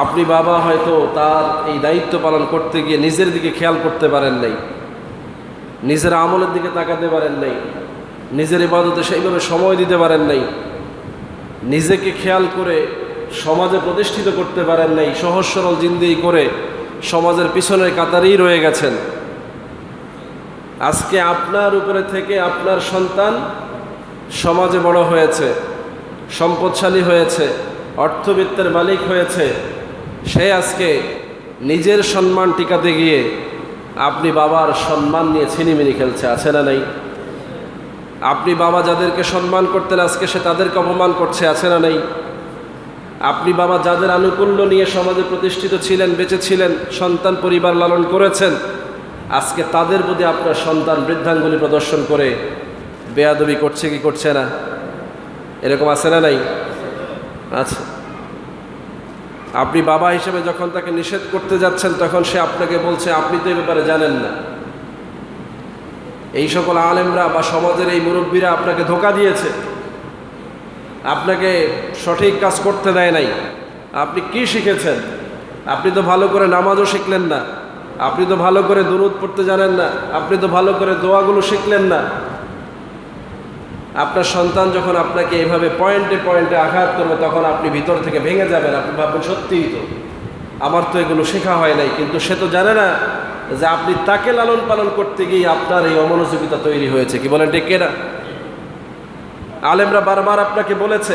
আপনি বাবা হয়তো তার এই দায়িত্ব পালন করতে গিয়ে নিজের দিকে খেয়াল করতে পারেন নাই, নিজের আমলের দিকে তাকাতে পারেন নাই, নিজের ইবাদতে সেইভাবে সময় দিতে পারেন নাই, নিজেকে খেয়াল করে সমাজে প্রতিষ্ঠিত করতে পারেন নাই, সহজ সরল জিন্দেগি করে সমাজের পিছনের কাতারেই রয়ে গেছেন। আজকে আপনার উপরে থেকে আপনার সন্তান সমাজে বড় হয়েছে, সম্পদশালী হয়েছে, অর্থবিত্তের মালিক হয়েছে, সে আজকে নিজের সম্মান টিকাতে গিয়ে আপনি বাবার সম্মান নিয়ে ছিনিমিনি খেলছে, আছে না নাই? আপনি বাবা যাদেরকে সম্মান করতেন আজকে সে তাদেরকে অপমান করছে, আছে না নাই? আপনি বাবা যাদের আনুকূল্য নিয়ে সমাজে প্রতিষ্ঠিত ছিলেন, বেঁচে ছিলেন, সন্তান পরিবার লালন করেছেন, আজকে তাদের প্রতি আপনার সন্তান বৃদ্ধাঙ্গুলি প্রদর্শন করে বেয়াদবি করছে কি করছে না? এরকম আছে না নাই? আচ্ছা, আপনি বাবা হিসেবে যখন তাকে নিষেধ করতে যাচ্ছেন তখন সে আপনাকে বলছে আপনি তো এই ব্যাপারে জানেন না। এই সকল আলেমরা বা সমাজের এই মুরব্বীরা আপনাকে ধোঁকা দিয়েছে, আপনাকে সঠিক কাজ করতে দেয় নাই। আপনি কি শিখেছেন? আপনি তো ভালো করে নামাজও শিখলেন না, আপনি তো ভালো করে দুরূদ পড়তে জানেন না, আপনি তো ভালো করে দোয়াগুলো শিখলেন না। আপনার সন্তান যখন আপনাকে এইভাবে পয়েন্টে পয়েন্টে আঘাত করবে তখন আপনি ভিতর থেকে ভেঙে যাবেন। আপনি ভাববেন সত্যিই তো আমার তো এগুলো শেখা হয় নাই, কিন্তু সে তো জানে না যে আপনি তাকে লালন পালন করতে গিয়ে আপনার এই অমনোযোগিতা তৈরি হয়েছে। কি বলেন ঠিক না? আলেমরা বারবার আপনাকে বলেছে,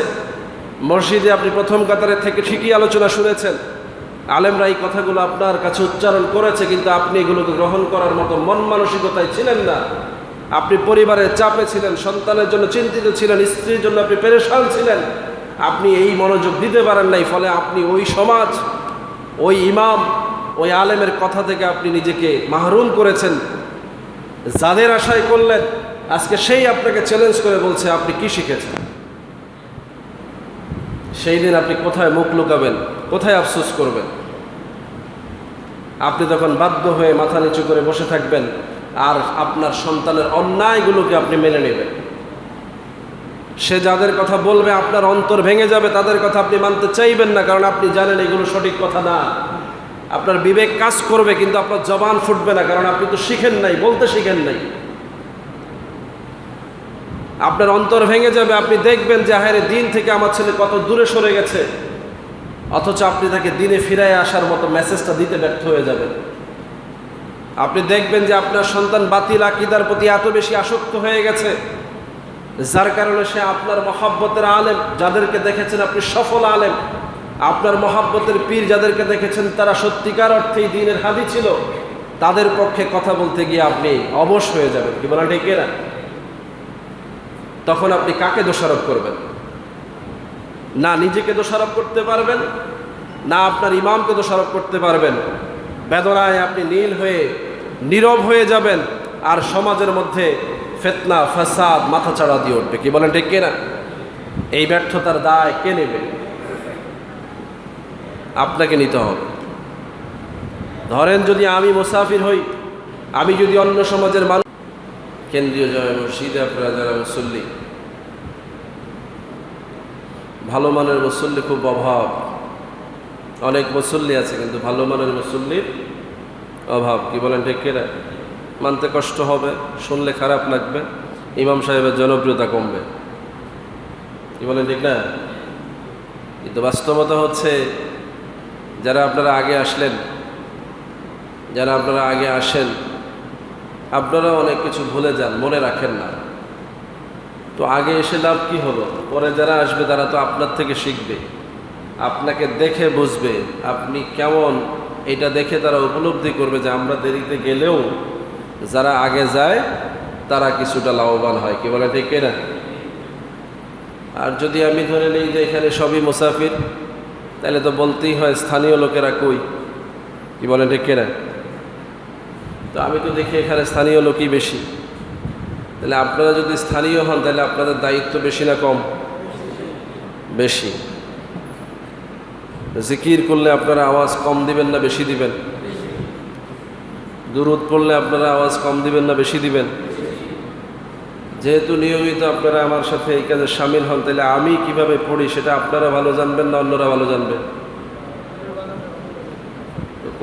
মসজিদে আপনি প্রথম কাতারে থেকে ঠিকই আলোচনা শুনেছেন, আলেমরা এই কথাগুলো আপনার কাছে উচ্চারণ করেছে, কিন্তু আপনি এগুলোকে গ্রহণ করার মতো মন মানসিকতায় ছিলেন না। আপনি পরিবারের চাপে ছিলেন, সন্তানের জন্য চিন্তিত ছিলেন, স্ত্রীর জন্য আপনি পেরেশান ছিলেন, আপনি এই মনোযোগ দিতে পারেন নাই। ফলে আপনি ওই সমাজ, ওই ইমাম, ওই আলেমের কথা থেকে আপনি নিজেকে মাহরুম করেছেন। যাদের আশায় করলেন আজকে সেই আপনাকে চ্যালেঞ্জ করে বলছে আপনি কি শিখেছেন। সেই দিন আপনি কোথায় মুখ লুকাবেন, কোথায় আফসোস করবেন? আপনি তখন বাধ্য হয়ে মাথা নিচু করে বসে থাকবেন আর আপনার সন্তানের অন্যায়গুলোকে আপনি মেনে নেবেন। সে যাদের কথা বলবে আপনার অন্তর ভেঙে যাবে, তাদের কথা আপনি মানতে চাইবেন না, কারণ আপনি জানেন এগুলো সঠিক কথা না। আপনার বিবেক কাজ করবে কিন্তু আপনার জবান ফুটবে না, কারণ আপনি তো শিখেন নাই, বলতে শিখেন নাই। আপনার অন্তর ভেঙে যাবে, আপনি দেখবেন যে হায়রে দিন থেকে আমার ছেলে কত দূরে সরে গেছে, অথচ আপনি তাকে দিনে ফিরায় আসার মতো মেসেজটা দিতে ব্যর্থ হয়ে যাবেন। আপনি দেখবেন যে আপনার সন্তান বাতিল আকীদার প্রতি এত বেশি আসক্ত হয়ে গেছে, যার কারণে সে আপনার মহব্বতের আলেম যাদেরকে দেখেছেন আপনি সফল আলেম, আপনার মহব্বতের পীর যাদেরকে দেখেছেন তারা সত্যিকার অর্থেই দ্বীনের হাদি ছিল, তাদের পক্ষে কথা বলতে গিয়ে আপনি অবশ হয়ে যাবেন। কি বলা ঠিক না? তখন আপনি কাকে দোষারোপ করবেন? না নিজেকে দোষারোপ করতে পারবেন, না আপনার ইমামকে দোষারোপ করতে পারবেন। বেদনায় আপনি নীল হয়ে নীরব হয়ে যাবেন, আর সমাজের মধ্যে ফিতনা ফাসাদ মাথা চাড়া দিয়ে উঠবে। কি বলেন ঠিক না? এই ব্যর্থতার দায় কে নেবে? আপনাকে নিতে হবে। ধরেন যদি আমি মুসাফির হই, আমি যদি অন্য সমাজের মানুষ, কেন্দ্রীয় জামে মসজিদে আপনারা যারা মুসল্লি, ভালো মানের মুসল্লি খুব অভাব। অনেক মুসল্লি আছে কিন্তু ভালো মানের মুসল্লির অভাব। কি বলেন ঠিক কিনা? মানতে কষ্ট হবে, শুনলে খারাপ লাগবে, ইমাম সাহেবের জনপ্রিয়তা কমবে। কি বলেন ঠিক না? কিন্তু বাস্তবতা হচ্ছে যারা আপনারা আগে আসলেন, যারা আপনারা আগে আসেন, আপনারা অনেক কিছু ভুলে যান, মনে রাখেন না। তো আগে এসে লাভ কি হলো? পরে যারা আসবে তারা তো আপনার থেকে শিখবে, আপনাকে দেখে বুঝবে আপনি কেমন, এটা দেখে তারা উপলব্ধি করবে যে আমরা দেরিতে গেলেও যারা আগে যায় তারা কিছুটা লাভবান হয়। কি বলে ঠিক না? আর যদি আমি ধরে নিই যে এখানে সবই মুসাফির, তাহলে তো বলতেই হয় স্থানীয় লোকেরা কই। কি বলেন ঠিক না? তো আমি তো দেখি এখানে স্থানীয় লোকই বেশি। তাহলে আপনারা যদি স্থানীয় হন তাহলে আপনাদের দায়িত্ব বেশি না কম? বেশি। জিকির করলে আপনারা আওয়াজ কম দিবেন না বেশি দিবেন? দুরূদ পড়লে আপনারা আওয়াজ কম দিবেন না বেশি দিবেন? যেহেতু নিয়মিত আপনারা আমার সাথে এই কাজে শামিল হন, তাহলে আমি কিভাবে পড়ি সেটা আপনারা ভালো জানবেন না অন্যরা ভালো জানবে?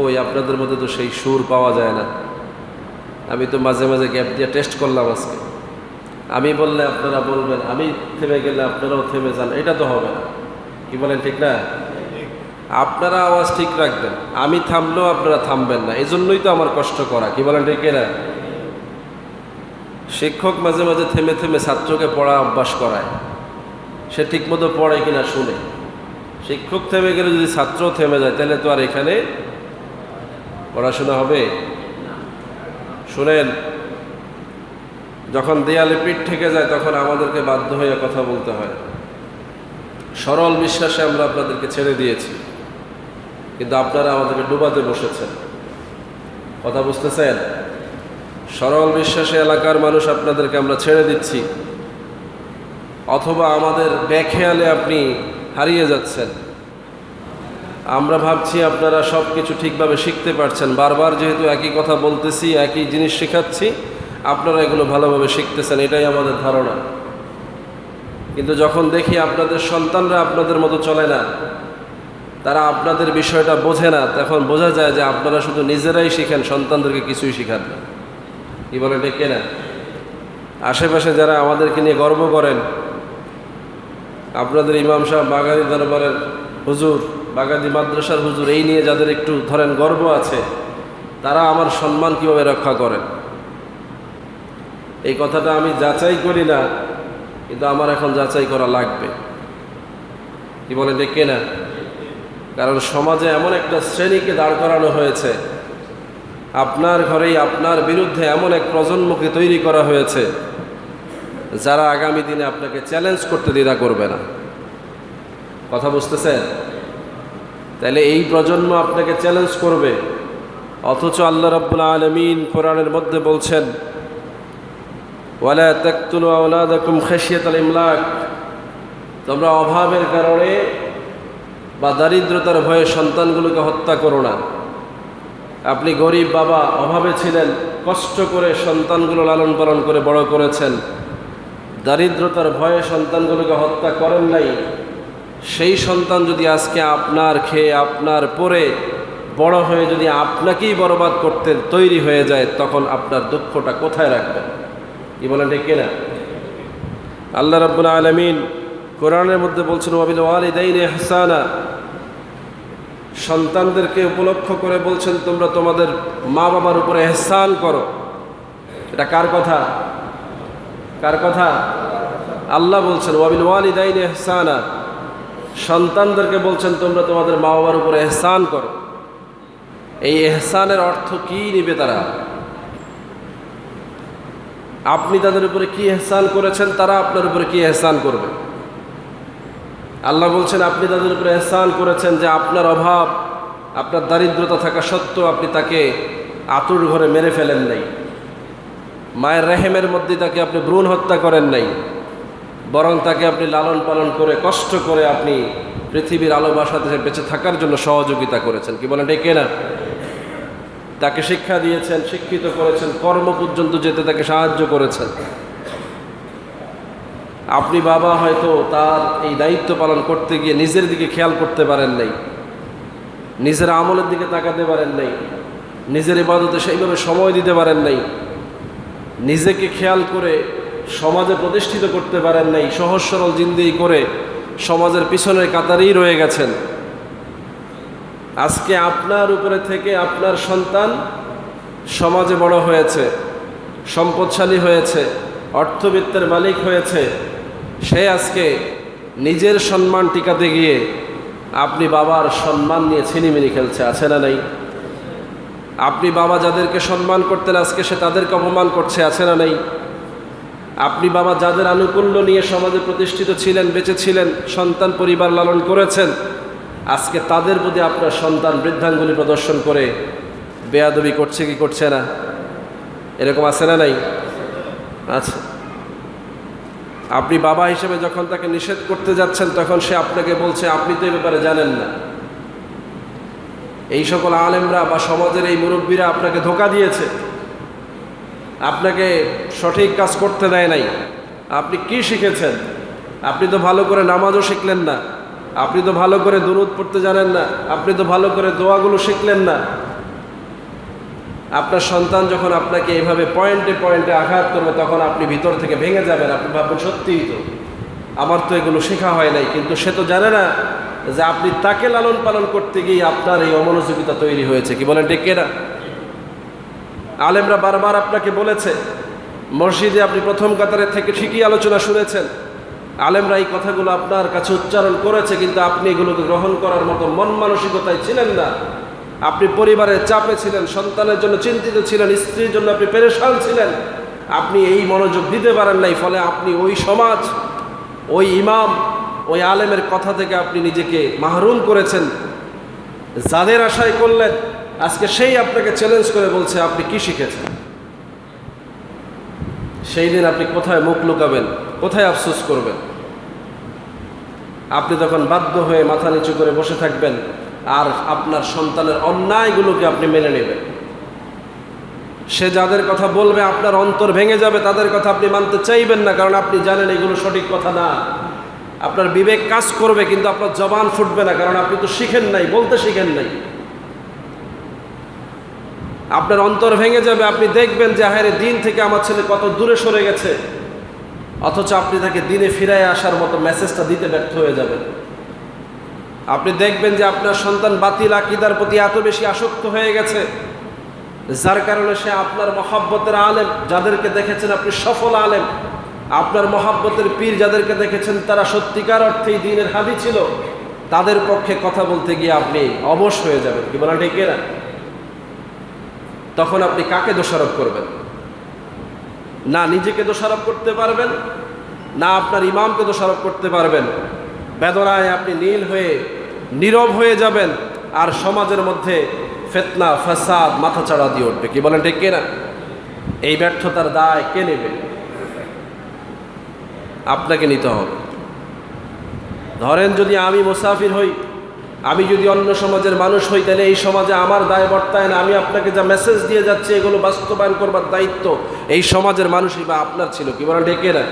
কই আপনাদের মধ্যে তো সেই সুর পাওয়া যায় না। আমি তো মাঝে মাঝে গ্যাপ দিয়ে টেস্ট করলাম আজকে। আমি বললে আপনারা বলবেন, আমি থেমে গেলে আপনারাও থেমে যান, এটা তো হবে না। কি বলেন, ঠিক না? আপনারা আওয়াজ ঠিক রাখবেন, আমি থামলেও আপনারা থামবেন না। এই জন্যই তো আমার কষ্ট করা। কি বলেন, ঠিক না? শিক্ষক মাঝে মাঝে থেমে থেমে ছাত্রকে পড়া অভ্যাস করায়, সে ঠিকমতো পড়ে কিনা শুনে। শিক্ষক থেমে গেলে যদি ছাত্র থেমে যায়, তাহলে তো আর এখানে পড়াশোনা হবে? শুনেন, যখন দেয়ালে পিঠ থেকে যায় তখন আমাদেরকে বাধ্য হয়ে কথা বলতে হয়। সরল বিশ্বাসে আমরা আপনাদেরকে ছেড়ে দিয়েছি, কিন্তু আপনারা আমাদেরকে ডুবাতে বসেছেন। কথা বুঝতেছেন? সরল বিশ্বাসে এলাকার মানুষ আপনাদেরকে আমরা ছেড়ে দিচ্ছি, অথবা আমাদের বেখেয়ালে আপনি হারিয়ে যাচ্ছেন। আমরা ভাবছি আপনারা সব কিছু ঠিকভাবে শিখতে পারছেন। বারবার যেহেতু একই কথা বলতেছি, একই জিনিস শেখাচ্ছি, আপনারা এগুলো ভালোভাবে শিখতেছেন, এটাই আমাদের ধারণা। কিন্তু যখন দেখি আপনাদের সন্তানরা আপনাদের মতো চলে না, তারা আপনাদের বিষয়টা বোঝে না, তখন বোঝা যায় যে আপনারা শুধু নিজেরাই শিখেন, সন্তানদেরকে কিছুই শিখান না। কি বলেন, ঠিক না? আশেপাশে যারা আমাদেরকে নিয়ে গর্ব করেন, আপনাদের ইমাম সাহেব, বাগাদি দরবারের হুজুর, বাগাদি মাদ্রাসার হুজুর, এই নিয়ে যাদের একটু ধরেন গর্ব আছে, তারা আমার সম্মান কিভাবে রক্ষা করেন। এই কথাটা আমি যাচাই করি না, কিন্তু আমার এখন যাচাই করা লাগবে। কি বলেন, ঠিক না? কারণ সমাজে এমন একটা শ্রেণীকে দাঁড় করানো হয়েছে, আপনার ঘরেই আপনার বিরুদ্ধে এমন এক প্রজন্মকে তৈরি করা হয়েছে, যারা আগামী দিনে আপনাকে চ্যালেঞ্জ করতে দ্বিধা করবে না। কথা বুঝতেছেন? তাহলে এই প্রজন্ম আপনাকে চ্যালেঞ্জ করবে, অথচ আল্লাহ রাব্বুল আলামিন কোরআনের মধ্যে বলছেন, ওয়ালা তাকতুলু আওলাদাকুম খাশিয়াতাল ইমলাক, তোমরা অভাবের কারণে বা দারিদ্রতার ভয়ে সন্তানগুলোকে হত্যা করো না। আপনি গরিব বাবা, অভাবে ছিলেন, কষ্ট করে সন্তানগুলো লালন পালন করে বড় করেছেন, দারিদ্রতার ভয়ে সন্তানগুলোকে হত্যা করেন নাই। সেই সন্তান যদি আজকে আপনার খেয়ে আপনার পরে বড় হয়ে যদি আপনাকেই বরবাদ করতে তৈরি হয়ে যায়, তখন আপনার দুঃখটা কোথায় রাখবেন? কি বলেন, ঠিক কিনা? আল্লাহ রাব্বুল আলামিন কোরআনের মধ্যে বলছেন, ওয়াবিল ওয়ালিদাইনি ইহসানা, সন্তানদেরকে উপলক্ষ করে বলছেন তোমরা তোমাদের মা বাবার উপরে ইহসান করো। এটা কার কথা? কার কথা? আল্লাহ বলছেন ওয়াবিল ওয়ালিদাইনি ইহসানা, সন্তানদেরকে বলছেন তোমরা তোমাদের মা বাবার উপরে ইহসান করো। এই ইহসানের অর্থ কি নিবে তারা? আপনি তাদের উপরে কি ইহসান করেছেন, তারা আপনার উপরে কি ইহসান করবে? আল্লাহ বলছেন আপনি তাদের উপরে ইহসান করেছেন যে আপনার অভাব, আপনার দারিদ্রতা থাকা সত্ত্বেও আপনি তাকে আতুর ঘরে মেরে ফেলেন নাই, মায়ের রেহেমের মধ্যে তাকে আপনি ভ্রূণ হত্যা করেন নাই, বরং তাকে আপনি লালন পালন করে কষ্ট করে আপনি পৃথিবীর আলো বাসাতে বেঁচে থাকার জন্য সহযোগিতা করেছেন। কি বলেন, ঠিক না? তাকে শিক্ষা দিয়েছেন, শিক্ষিত করেছেন, কর্ম পর্যন্ত যেতে তাকে সাহায্য করেছেন। আপনি বাবা হয়তো তার এই দায়িত্ব পালন করতে গিয়ে নিজের দিকে খেয়াল করতে পারেন নাই, নিজের আমলের দিকে তাকাতে পারেন নাই, নিজের ইবাদতে সেইভাবে সময় দিতে পারেন নাই, নিজেকে খেয়াল করে সমাজে প্রতিষ্ঠিত করতে পারেন নাই, সহজ সরল জিন্দেগি করে সমাজের পিছনের কাতারেই রয়ে গেছেন। আজকে আপনার উপরে থেকে আপনার সন্তান সমাজে বড় হয়েছে, সম্পদশালী হয়েছে, অর্থবিত্তের মালিক হয়েছে, সে আজকে নিজের সম্মান টিকাতে গিয়ে আপনি বাবার সম্মান নিয়ে ছিনিমিনি খেলছে, আছে না নাই? আপনি বাবা যাদেরকে সম্মান করতেন আজকে সে তাদেরকে অপমান করছে, আছে না নাই? আপনি বাবা যাদের আনুকূল্য নিয়ে সমাজে প্রতিষ্ঠিত ছিলেন, বেঁচে ছিলেন, সন্তান পরিবার লালন করেছেন, আজকে তাদের প্রতি আপনার সন্তান বৃদ্ধাঙ্গুলি প্রদর্শন করে বেয়াদবি করছে কি করছে না? এরকম আছে না নাই? আচ্ছা, আপনি বাবা হিসেবে যখন তাকে নিষেধ করতে যাচ্ছেন তখন সে আপনাকে বলছে আপনি তো এই ব্যাপারে জানেন না। এই সকল আলেমরা বা সমাজের এই মুরব্বীরা আপনাকে ধোঁকা দিয়েছে, আপনাকে সঠিক কাজ করতে দেয় নাই। আপনি কি শিখেছেন? আপনি তো ভালো করে নামাজও শিখলেন না, আপনি তো ভালো করে দুরূদ পড়তে জানেন না, আপনি তো ভালো করে দোয়াগুলো শিখলেন না, আপনার সন্তান যখন আপনাকে এইভাবে পয়েন্টে পয়েন্টে আঘাত করবে তখন আপনি ভিতর থেকে ভেঙে যাবেন। আপনি ভাববেন সত্যিই তো আমার তো এগুলো শেখা হয় নাই, কিন্তু সে তো জানে না যে আপনি তাকে লালন পালন করতে গিয়ে আপনার এই অমনোযোগিতা তৈরি হয়েছে। কি বলেন ঠিক কিনা? আলেমরা বারবার আপনাকে বলেছে, মসজিদে আপনি প্রথম কাতারে থেকে ঠিকই আলোচনা শুনেছেন, আলেমরা এই কথাগুলো আপনার কাছে উচ্চারণ করেছে, কিন্তু আপনি এগুলোকে গ্রহণ করার মতো মন মানসিকতায় ছিলেন না। আপনি পরিবারের চাপে ছিলেন, সন্তানের জন্য চিন্তিত ছিলেন, স্ত্রীর জন্য আপনি পেরেশান ছিলেন, আপনি এই মনোযোগ দিতে পারেন নাই। ফলে আপনি ওই সমাজ, ওই ইমাম, ওই আলেমের কথা থেকে আপনি নিজেকে মাহরুম করেছেন। যাদের আশায় করলেন, আজকে সেই আপনাকে চ্যালেঞ্জ করে বলছে আপনি কি শিখেছেন। সেই দিন আপনি কোথায় মুখ লুকাবেন, কোথায় আফসোস করবেন? আপনি তখন বাধ্য হয়ে মাথা নিচু করে বসে থাকবেন আর আপনার সন্তানের অন্যায়গুলোকে আপনি মেনে নেবেন। সে যাদের কথা বলবে আপনার অন্তর ভেঙে যাবে, তাদের কথা আপনি মানতে চাইবেন না, কারণ আপনি জানেন এগুলো সঠিক কথা না। আপনার বিবেক কাজ করবে কিন্তু আপনার জবান ফুটবে না, কারণ আপনি তো শিখেন নাই, বলতে শিখেন নাই। আপনার অন্তর ভেঙে যাবে, আপনি দেখবেন যে হায়রে দিন থেকে আমার ছেলে কত দূরে সরে গেছে, অথচ আপনি তাকে দিনে ফিরায় আসার মতো মেসেজটা দিতে ব্যর্থ হয়ে যাবেন। আপনি দেখবেন যে আপনার সন্তান বাতিল আকীদার প্রতি এত বেশি আসক্ত হয়ে গেছে, যার কারণে সে আপনার মহাব্বতের আলেম যাদেরকে দেখেছেন আপনি সফল আলেম, আপনার মহাব্বতের পীর যাদেরকে দেখেছেন তারা সত্যিকার অর্থেই দ্বীনের হাদি ছিল, তাদের পক্ষে কথা বলতে গিয়ে আপনি অবশ হয়ে যাবেন। কি বলা ঠিক না? তখন আপনি কাকে দোষারোপ করবেন? না নিজেকে দোষারোপ করতে পারবেন, না আপনার ইমামকে দোষারোপ করতে পারবেন। বেদনায় আপনি নীল হয়ে নীরব হয়ে যাবেন, আর সমাজের মধ্যে ফিতনা ফাসাদ মাথা চাড়া দিয়ে উঠবে। কি বলেন ঠিক কিনা? এই ব্যর্থতার দায় কে নেবে? আপনাকে নিতে হবে। ধরেন যদি আমি মুসাফির হই, আমি যদি অন্য সমাজের মানুষ হই, তাহলে এই সমাজে আমার দায় বর্তায় না। আমি আপনাকে যা মেসেজ দিয়ে যাচ্ছি এগুলো বাস্তবায়ন করবার দায়িত্ব এই সমাজের মানুষই বা আপনার ছিল। কি বলেন ঠিক কিনা?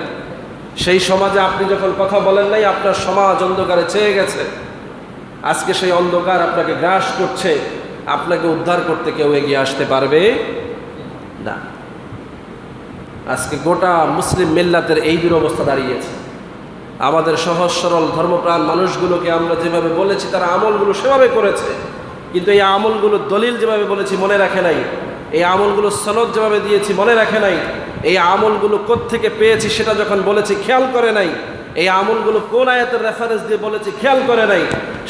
সেই সমাজে আপনি যখন কথা বলেন নাই, আপনার সমাজ অন্ধকারে ছেয়ে গেছে। আজকে সেই অন্ধকার আপনাকে গ্রাস করছে, আপনাকে উদ্ধার করতে কেউ এগিয়ে আসতে পারবে না। আজকে গোটা মুসলিম মিল্লাতের এই দুরবস্থা দাঁড়িয়েছে। আমাদের সহজ সরল ধর্মপ্রাণ মানুষগুলোকে আমরা যেভাবে বলেছি তারা আমলগুলো সেভাবে করেছে, কিন্তু এই আমলগুলো দলিল যেভাবে বলেছি মনে রাখে নাই, এই আমলগুলো সনদ যেভাবে দিয়েছি মনে রাখে নাই, এই আমলগুলো কোত্থেকে পেয়েছি সেটা যখন বলেছি খেয়াল করে নাই, এই আমলগুলো কোন আয়াতের রেফারেন্স দিয়ে বলেছি খেয়াল করে নাই।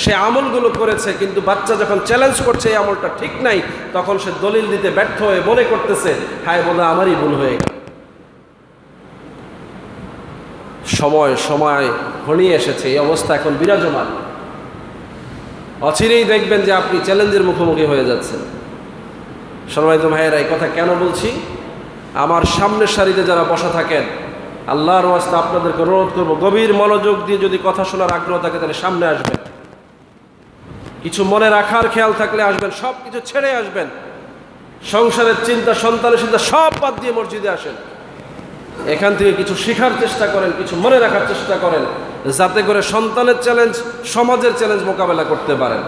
সে আমলগুলো করেছে, কিন্তু বাচ্চা যখন চ্যালেঞ্জ করছে এই আমলটা ঠিক নাই, তখন সে দলিল দিতে ব্যর্থ হয়ে মনে করতেছে হায় বলে আমারই ভুল হয়ে গেল। সময় সময় ঘনিয়ে এসেছে, এই অবস্থা এখন বিরাজমান। অচিরেই দেখবেন যে আপনি চ্যালেঞ্জের মুখোমুখি হয়ে যাচ্ছেন। সম্মানিত ভাইয়েরা, এই কথা কেন বলছি? আমার সামনের সারিতে যারা বসা থাকেন, আল্লাহর ওয়াস্তে আপনাদেরকে অনুরোধ করবো, গভীর মনোযোগ দিয়ে যদি কথা শোনার আগ্রহ থাকে তাহলে সামনে আসবেন। কিছু মনে রাখার খেয়াল থাকলে আসবেন, সব কিছু ছেড়ে আসবেন। সংসারের চিন্তা, সন্তানের চিন্তা সব বাদ দিয়ে মসজিদে আসেন। এখান থেকে কিছু শেখার চেষ্টা করেন, কিছু মনে রাখার চেষ্টা করেন, যাতে করে সন্তানের চ্যালেঞ্জ, সমাজের চ্যালেঞ্জ মোকাবেলা করতে পারেন।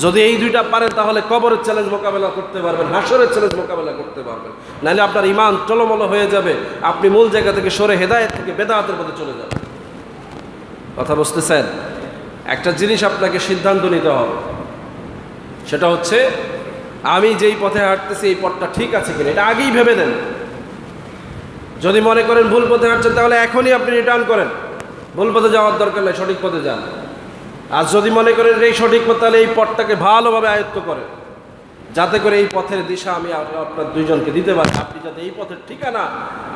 যদি এই দুইটা পারেন তাহলে কবরের চ্যালেঞ্জ মোকাবেলা করতে পারবেন, হাসরের চ্যালেঞ্জ মোকাবেলা করতে পারবেন। নাহলে আপনার ইমান টলমল হয়ে যাবে, আপনি মূল জায়গা থেকে সরে হেদায়েত থেকে বেদাতের পথে চলে যাবেন। কথা বুঝতেছেন? একটা জিনিস আপনাকে সিদ্ধান্ত নিতে হবে, সেটা হচ্ছে আমি যেই পথে হাঁটতেছি এই পথটা ঠিক আছে কিনা, এটা আগেই ভেবে নেন। যদি মনে করেন ভুল পথে হাঁটছেন তাহলে এখনই আপনি রিটার্ন করেন, ভুল পথে যাওয়ার দরকার নেই, সঠিক পথে যান। আর যদি মনে করেন এই সঠিক পথ, তাহলে এই পথটাকে ভালোভাবে আয়ত্ত করেন, যাতে করে এই পথের দিশা আমি আপনার দুইজনকে দিতে পারি, আপনি যাতে এই পথের ঠিকানা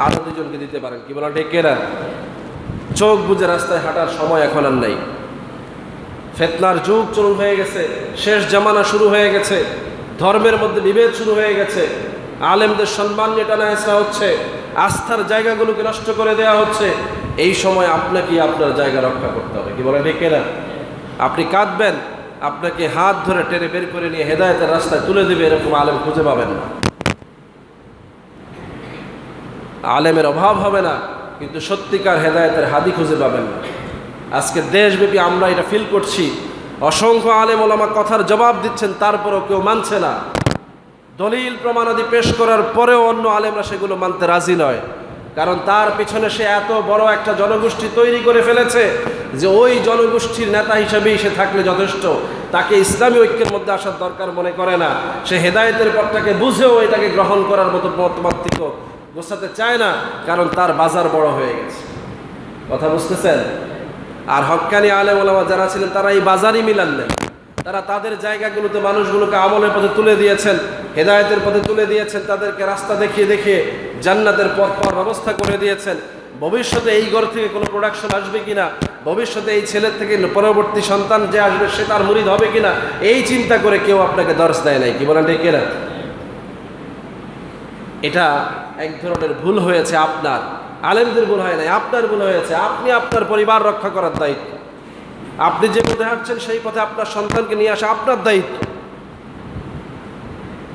আরো দুইজনকে দিতে পারেন। কি বলেন ঠিক কিনা? চোখ বুঝে রাস্তায় হাঁটার সময় এখন আর নাই। ফিতনার যুগ শুরু হয়ে গেছে, শেষ জামানা শুরু হয়ে গেছে, ধর্মের মধ্যে বিভেদ শুরু হয়ে গেছে, আলেমদের সম্মান নিয়ে টানা হেঁচড়া হচ্ছে, আস্থার জায়গাগুলোকে নষ্ট করে দেওয়া হচ্ছে। এই সময় আপনাকে আপনার জায়গা রক্ষা করতে হবে। কি বলেন ঠিক কিনা? আপনি কাঁদবেন, আপনাকে হাত ধরে টেনে বের করে নিয়ে হেদায়েতের রাস্তায় তুলে দেবে, এরকম আলেম খুঁজে পাবেন না। আলেমের অভাব হবে না, কিন্তু সত্যিকার হেদায়েতের হাদি খুঁজে পাবেন না। আজকে দেশব্যাপী আমরা এটা ফিল করছি, অসংখ্য আলেম ওলামা কথার জবাব দিচ্ছেন, তারপরেও কেউ মানছে না। দলিল প্রমাণাদি পেশ করার পরেও অন্য আলেমরা সেগুলো মানতে রাজি নয়, কারণ তার পিছনে সে এত বড় একটা জনগোষ্ঠী তৈরি করে ফেলেছে যে ওই জনগোষ্ঠীর নেতা হিসেবেই সে থাকলে যথেষ্ট, তাকে ইসলামী ঐক্যের মধ্যে আসার দরকার মনে করে না। সে হেদায়েতের পথটাকে বুঝেও এটাকে গ্রহণ করার মতো মতামত গোছাতে চায় না, কারণ তার বাজার বড় হয়ে গেছে। কথা বুঝতেছেন? আর হক্কানি আলেম ওলামা যারা ছিলেন তারা এই বাজারই মিলান নেন। তারা তাদের জায়গাগুলোতে মানুষগুলোকে আমলের পথে তুলে দিয়েছেন, হেদায়েতের পথে তুলে দিয়েছেন, তাদেরকে রাস্তা দেখিয়ে দেখিয়ে জান্নাতের পথ পাওয়ার ব্যবস্থা করে দিয়েছেন। ভবিষ্যতে এই ঘর থেকে কোনো প্রোডাকশন আসবে কিনা, ভবিষ্যতে এই ছেলের থেকে পরবর্তী সন্তান যে আসবে সে তার মুরিদ হবে কিনা, এই চিন্তা করে কেউ আপনাকে দর্শ দেয় নাই। কি বলেন ঠিক না? এটা এক ধরনের ভুল হয়েছে, আপনার আলেমদের ভুল হয় নাই, আপনার ভুল হয়েছে। আপনি আপনার পরিবার রক্ষা করার দায়িত্ব, আপনি যে পথে হাঁটছেন সেই পথে আপনার সন্তানকে নিয়ে আসা আপনার দায়িত্ব।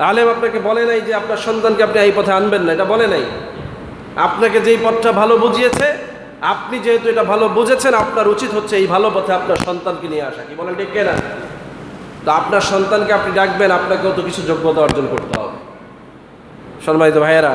আলেম আপনাকে বলে নাই যে আপনার সন্তানকে আপনি এই পথে আনবেন না, এটা বলে নাই। আপনাকে যেই পথটা ভালো বুঝিয়েছে, আপনি যেহেতু এটা ভালো বুঝেছেন, আপনার উচিত হচ্ছে এই ভালো পথে আপনার সন্তানকে নিয়ে আসা। কি বলেন ঠিক না? তো আপনার সন্তানকে আপনি ডাকবেন, আপনাকেও তো কিছু যোগ্যতা অর্জন করতে হবে। সম্মানিত ভাইয়েরা,